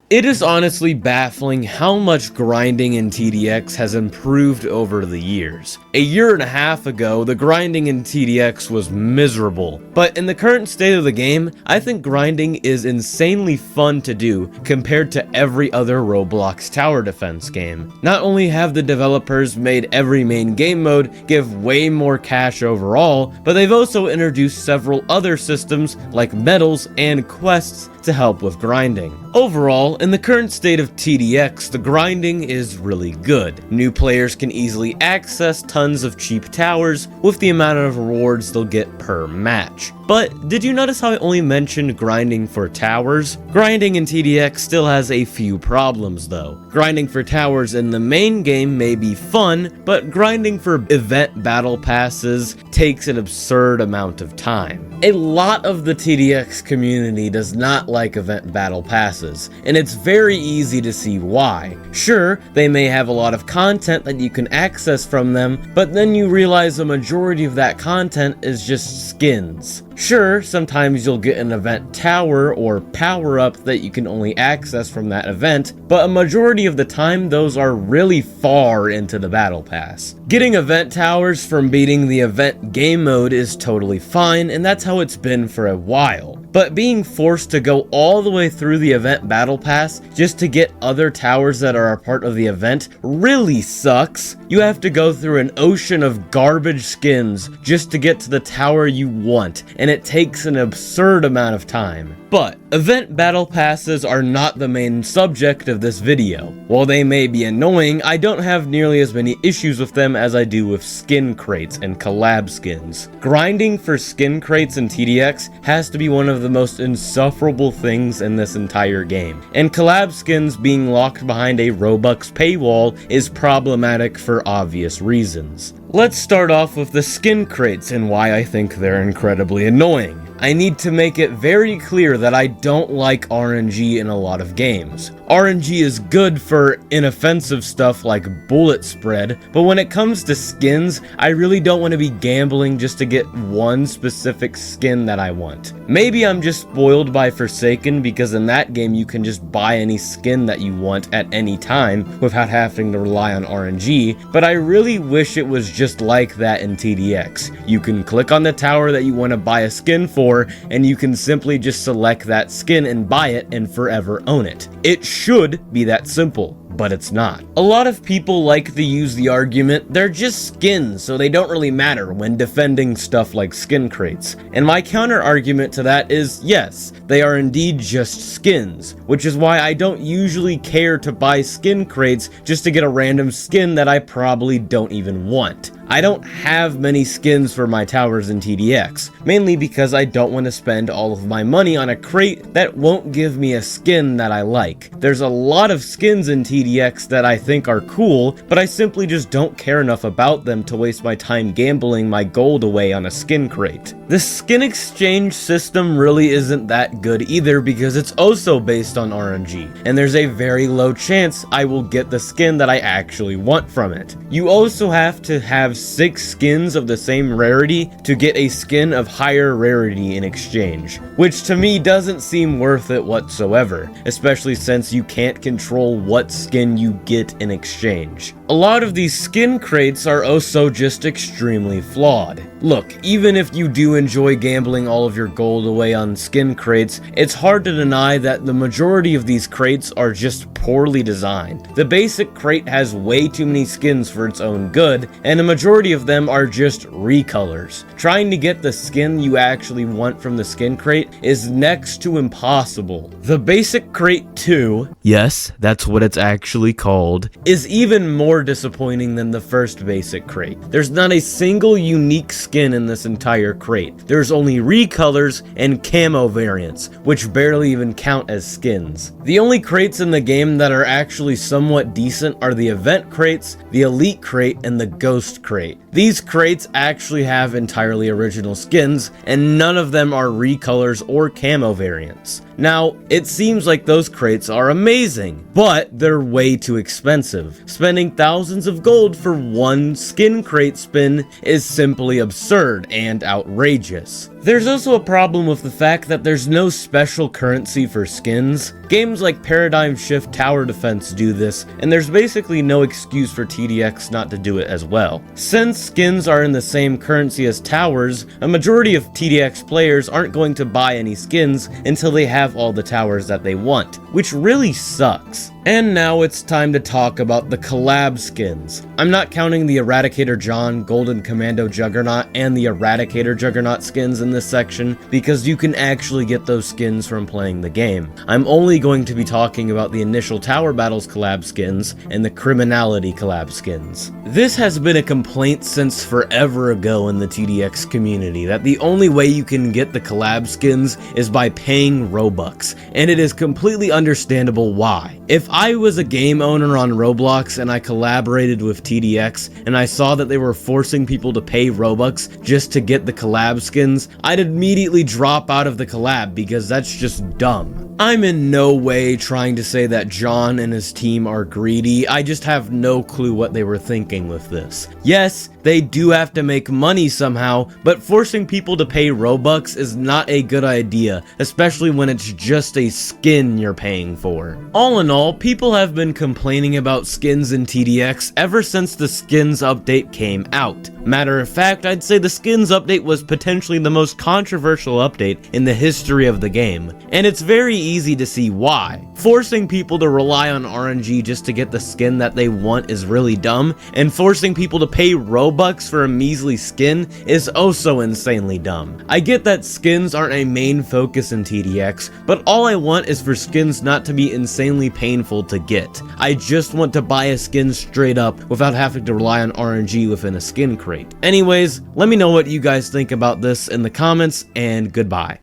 It is honestly baffling how much grinding in TDX has improved over the years. A year and a half ago, the grinding in TDX was miserable, but in the current state of the game, I think grinding is insanely fun to do compared to every other Roblox tower defense game. Not only have the developers made every main game mode give way more cash overall, but they've also introduced several other systems like medals and quests to help with grinding. Overall, in the current state of TDX, the grinding is really good. New players can easily access tons of cheap towers with the amount of rewards they'll get per match. But did you notice how I only mentioned grinding for towers? Grinding in TDX still has a few problems though. Grinding for towers in the main game may be fun, but grinding for event battle passes takes an absurd amount of time. A lot of the TDX community does not like event battle passes, and it's very easy to see why. Sure, they may have a lot of content that you can access from them, but then you realize the majority of that content is just skins. Sure, sometimes you'll get an event tower or power-up that you can only access from that event, but a majority of the time those are really far into the battle pass. Getting event towers from beating the event game mode is totally fine, and that's how it's been for a while. But being forced to go all the way through the event battle pass just to get other towers that are a part of the event really sucks. You have to go through an ocean of garbage skins just to get to the tower you want, and it takes an absurd amount of time. But event battle passes are not the main subject of this video. While they may be annoying, I don't have nearly as many issues with them as I do with skin crates and collab skins. Grinding for skin crates in TDX has to be one of the most insufferable things in this entire game, and collab skins being locked behind a Robux paywall is problematic for obvious reasons. Let's start off with the skin crates and why I think they're incredibly annoying. I need to make it very clear that I don't like RNG in a lot of games. RNG is good for inoffensive stuff like bullet spread, but when it comes to skins, I really don't want to be gambling just to get one specific skin that I want. Maybe I'm just spoiled by Forsaken because in that game you can just buy any skin that you want at any time without having to rely on RNG, but I really wish it was just like that in TDX. You can click on the tower that you want to buy a skin for, and you can simply just select that skin and buy it and forever own it. It should be that simple, but it's not. A lot of people like to use the argument they're just skins, so they don't really matter when defending stuff like skin crates. And my counter argument to that is yes, they are indeed just skins, which is why I don't usually care to buy skin crates just to get a random skin that I probably don't even want. I don't have many skins for my towers in TDX, mainly because I don't want to spend all of my money on a crate that won't give me a skin that I like. There's a lot of skins in TDX that I think are cool, but I simply just don't care enough about them to waste my time gambling my gold away on a skin crate. The skin exchange system really isn't that good either because it's also based on RNG, and there's a very low chance I will get the skin that I actually want from it. You also have to have 6 skins of the same rarity to get a skin of higher rarity in exchange, which to me doesn't seem worth it whatsoever, especially since you can't control what skin you get in exchange. A lot of these skin crates are also just extremely flawed. Look, even if you do enjoy gambling all of your gold away on skin crates, it's hard to deny that the majority of these crates are just poorly designed. The basic crate has way too many skins for its own good, and a majority of them are just recolors. Trying to get the skin you actually want from the skin crate is next to impossible. The basic crate 2, yes, that's what it's actually called, is even more disappointing than the first basic crate. There's not a single unique skin in this entire crate. There's only recolors and camo variants, which barely even count as skins. The only crates in the game that are actually somewhat decent are the event crates, the elite crate, and the ghost crate. These crates actually have entirely original skins, and none of them are recolors or camo variants. Now, it seems like those crates are amazing, but they're way too expensive. Spending thousands of gold for one skin crate spin is simply absurd and outrageous. There's also a problem with the fact that there's no special currency for skins. Games like Paradigm Shift Tower Defense do this, and there's basically no excuse for TDX not to do it as well. Since skins are in the same currency as towers, a majority of TDX players aren't going to buy any skins until they have all the towers that they want, which really sucks. And now it's time to talk about the collab skins. I'm not counting the Eradicator John, Golden Commando Juggernaut, and the Eradicator Juggernaut skins in this section, because you can actually get those skins from playing the game. I'm only going to be talking about the initial Tower Battles collab skins and the Criminality collab skins. This has been a complaint since forever ago in the TDX community, that the only way you can get the collab skins is by paying Robux, and it is completely understandable why. If I was a game owner on Roblox and I collaborated with TDX and I saw that they were forcing people to pay Robux just to get the collab skins, I'd immediately drop out of the collab because that's just dumb. I'm in no way trying to say that John and his team are greedy, I just have no clue what they were thinking with this. Yes, they do have to make money somehow, but forcing people to pay Robux is not a good idea, especially when it's just a skin you're paying for. All in all, people have been complaining about skins in TDX ever since the skins update came out. Matter of fact, I'd say the skins update was potentially the most controversial update in the history of the game, and it's very easy to see why. Forcing people to rely on RNG just to get the skin that they want is really dumb, and forcing people to pay Robux for a measly skin is also insanely dumb. I get that skins aren't a main focus in TDX, but all I want is for skins not to be insanely painful to get. I just want to buy a skin straight up without having to rely on RNG within a skin crate. Anyways, let me know what you guys think about this in the comments, and goodbye.